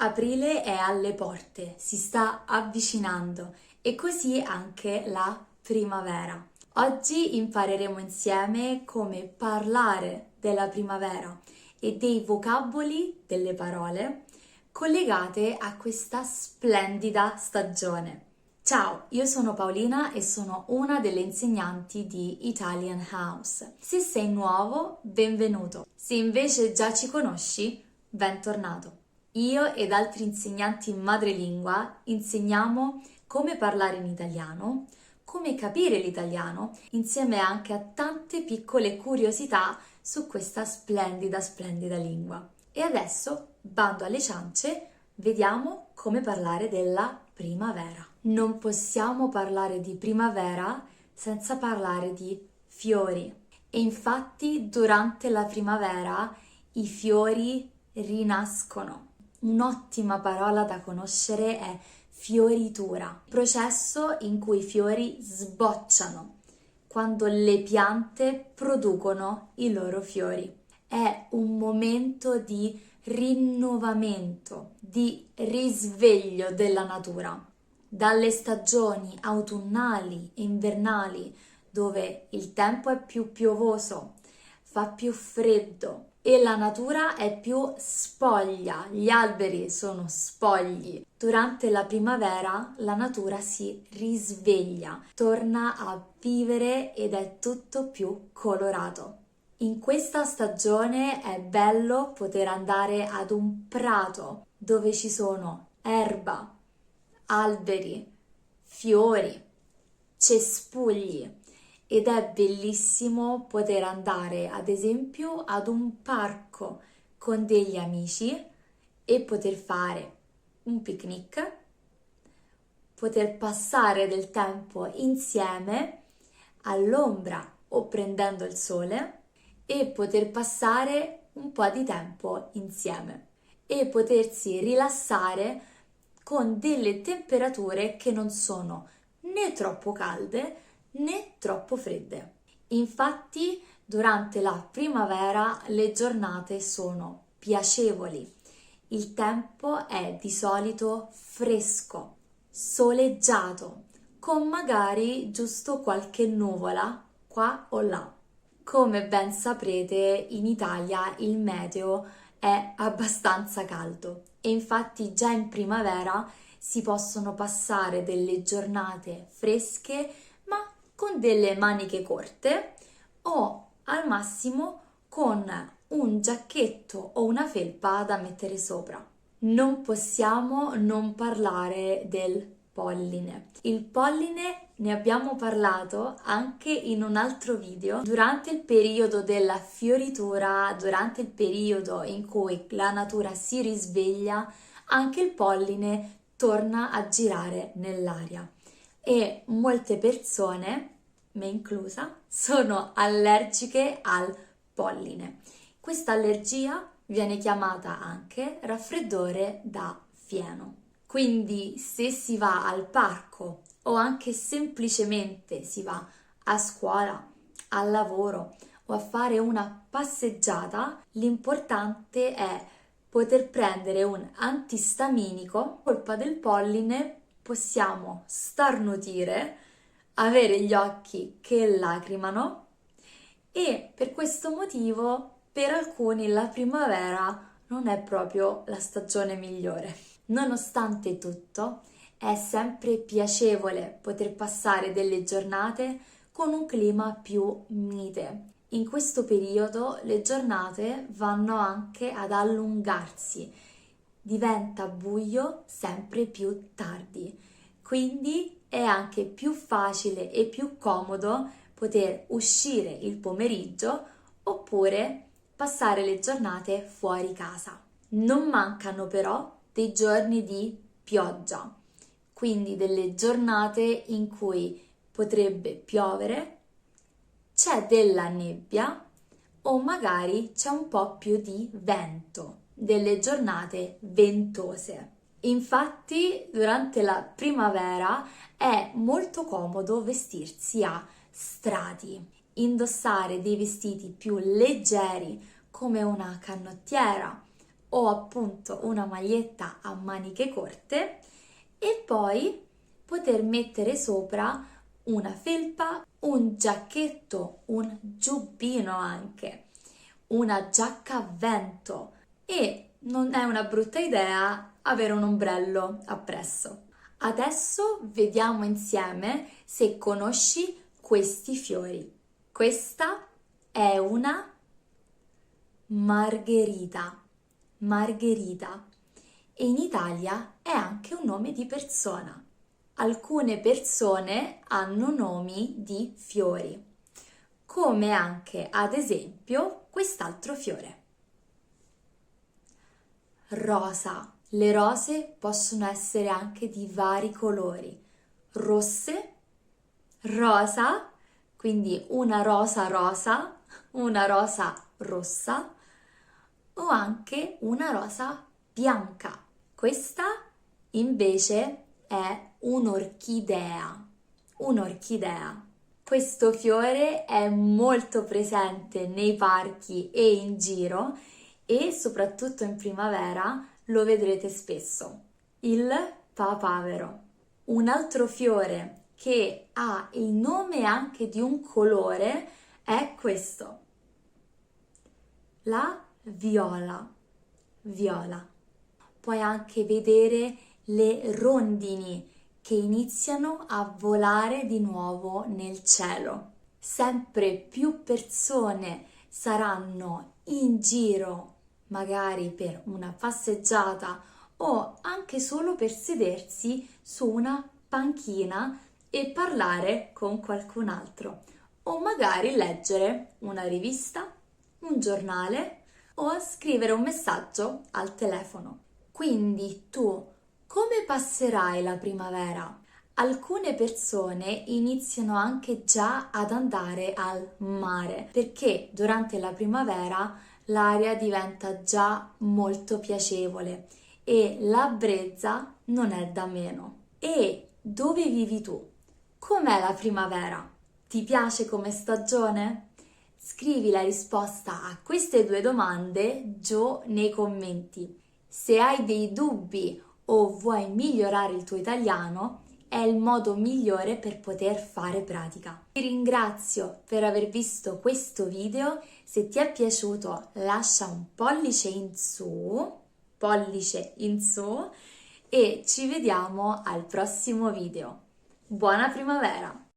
Aprile è alle porte, si sta avvicinando e così anche la primavera. Oggi impareremo insieme come parlare della primavera e dei vocaboli delle parole collegate a questa splendida stagione. Ciao, io sono Paolina e sono una delle insegnanti di Italian House. Se sei nuovo, benvenuto. Se invece già ci conosci, bentornato. Io ed altri insegnanti in madrelingua insegniamo come parlare in italiano, come capire l'italiano, insieme anche a tante piccole curiosità su questa splendida lingua. E adesso, bando alle ciance, vediamo come parlare della primavera. Non possiamo parlare di primavera senza parlare di fiori. E infatti durante la primavera i fiori rinascono. Un'ottima parola da conoscere è fioritura, processo in cui i fiori sbocciano, quando le piante producono i loro fiori. È un momento di rinnovamento, di risveglio della natura. Dalle stagioni autunnali e invernali, dove il tempo è più piovoso, fa più freddo e la natura è più spoglia, gli alberi sono spogli. Durante la primavera la natura si risveglia, torna a vivere ed è tutto più colorato. In questa stagione è bello poter andare ad un prato dove ci sono erba, alberi, fiori, cespugli ed è bellissimo poter andare ad esempio ad un parco con degli amici e poter fare un picnic, poter passare del tempo insieme all'ombra o prendendo il sole e poter passare un po' di tempo insieme e potersi rilassare con delle temperature che non sono né troppo calde né troppo fredde. Infatti, durante la primavera le giornate sono piacevoli. Il tempo è di solito fresco, soleggiato, con magari giusto qualche nuvola qua o là. Come ben saprete, in Italia il meteo è abbastanza caldo e infatti già in primavera si possono passare delle giornate fresche ma con delle maniche corte o al massimo con un giacchetto o una felpa da mettere sopra. Non possiamo non parlare del polline. Il polline ne abbiamo parlato anche in un altro video. Durante il periodo della fioritura, durante il periodo in cui la natura si risveglia, anche il polline torna a girare nell'aria e molte persone, me inclusa, sono allergiche al polline. Questa allergia viene chiamata anche raffreddore da fieno. Quindi se si va al parco o anche semplicemente si va a scuola, al lavoro o a fare una passeggiata, l'importante è poter prendere un antistaminico. Colpa del polline possiamo starnutire, avere gli occhi che lacrimano e per questo motivo per alcuni la primavera non è proprio la stagione migliore. Nonostante tutto, è sempre piacevole poter passare delle giornate con un clima più mite. In questo periodo le giornate vanno anche ad allungarsi, diventa buio sempre più tardi, quindi è anche più facile e più comodo poter uscire il pomeriggio oppure passare le giornate fuori casa. Non mancano però dei giorni di pioggia, quindi delle giornate in cui potrebbe piovere, c'è della nebbia o magari c'è un po' più di vento, delle giornate ventose. Infatti, durante la primavera è molto comodo vestirsi a strati, indossare dei vestiti più leggeri come una canottiera o appunto una maglietta a maniche corte e poi poter mettere sopra una felpa, un giacchetto, un giubbino anche, una giacca a vento e non è una brutta idea avere un ombrello appresso. Adesso vediamo insieme se conosci questi fiori. Questa è una margherita. Margherita. E in Italia è anche un nome di persona. Alcune persone hanno nomi di fiori, come anche ad esempio quest'altro fiore. Rosa. Le rose possono essere anche di vari colori. Rosse, rosa, quindi una rosa rosa, una rosa rossa o anche una rosa bianca. Questa invece è un'orchidea. Un'orchidea. Questo fiore è molto presente nei parchi e in giro e soprattutto in primavera lo vedrete spesso. Il papavero. Un altro fiore che ha il nome anche di un colore è questo. La viola. Viola. Puoi anche vedere le rondini che iniziano a volare di nuovo nel cielo. Sempre più persone saranno in giro, magari per una passeggiata o anche solo per sedersi su una panchina e parlare con qualcun altro, o magari leggere una rivista, un giornale o scrivere un messaggio al telefono. Quindi tu come passerai la primavera? Alcune persone iniziano anche già ad andare al mare perché durante la primavera l'aria diventa già molto piacevole e la brezza non è da meno. E dove vivi tu? Com'è la primavera? Ti piace come stagione? Scrivi la risposta a queste due domande giù nei commenti. Se hai dei dubbi o vuoi migliorare il tuo italiano, è il modo migliore per poter fare pratica. Ti ringrazio per aver visto questo video. Se ti è piaciuto, lascia un pollice in su e ci vediamo al prossimo video. Buona primavera!